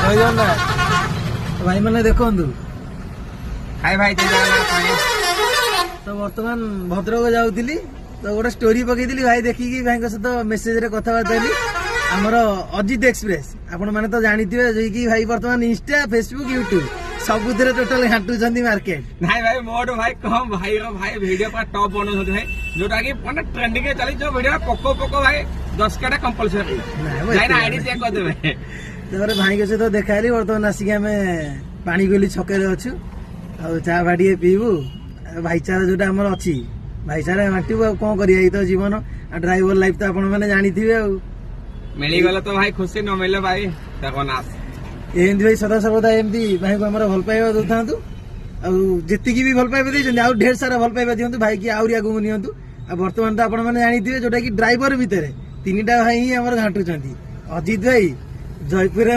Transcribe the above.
भाई मैंने देखु हाय भाई तो बर्तमान भद्रक जाऊली तो गोटे स्टोरी पकईली भाई देखिकी भाई सहित मेसेज रे कथबार्ता हेली आमर अजित एक्सप्रेस आपण मैंने तो जानी थे कि भाई बर्तमान इंस्टा फेसबुक यूट्यूब सबुथिरे टोटल घाटुचंदी मार्केट नाइ भाई मोड भाई कम भाई रो भाई वीडियो पर टॉप बनाउछथि भाई जोटा कि माने ट्रेंडिंग के चली जो वीडियो पको पको भाई 10 काटा कंपलसरी भाई ना आईडी चेक कर देबे तोरे भाई के सहित देखाली बर्तमान आसिक आमे पानी गोली छके रे अछु आ चा भाडी पीबू भाईचारा जोटा हमर अछि भाईचारा माटिबू आ कोन करिया ई तो जीवन आ ड्राइवर लाइफ तो आपण माने जानी थिबे आ मिली गला तो भाई खुशी न मिले भाई देखो ना एमती भाई सदा सर्वदा एमती भाई को हमर भल पाइबा दउथांतु आ जेतिकी भी भल पाइबा दैछन आ ढेर सारा भल पाइबा दियंतु भाई की आउरी आगु नियंतु आ वर्तमान तो आपण माने जानी थिबे जोटा कि ड्राइवर भितरे तीनटा भाई ही हमर घाटुचंती अजित भाई जयपुर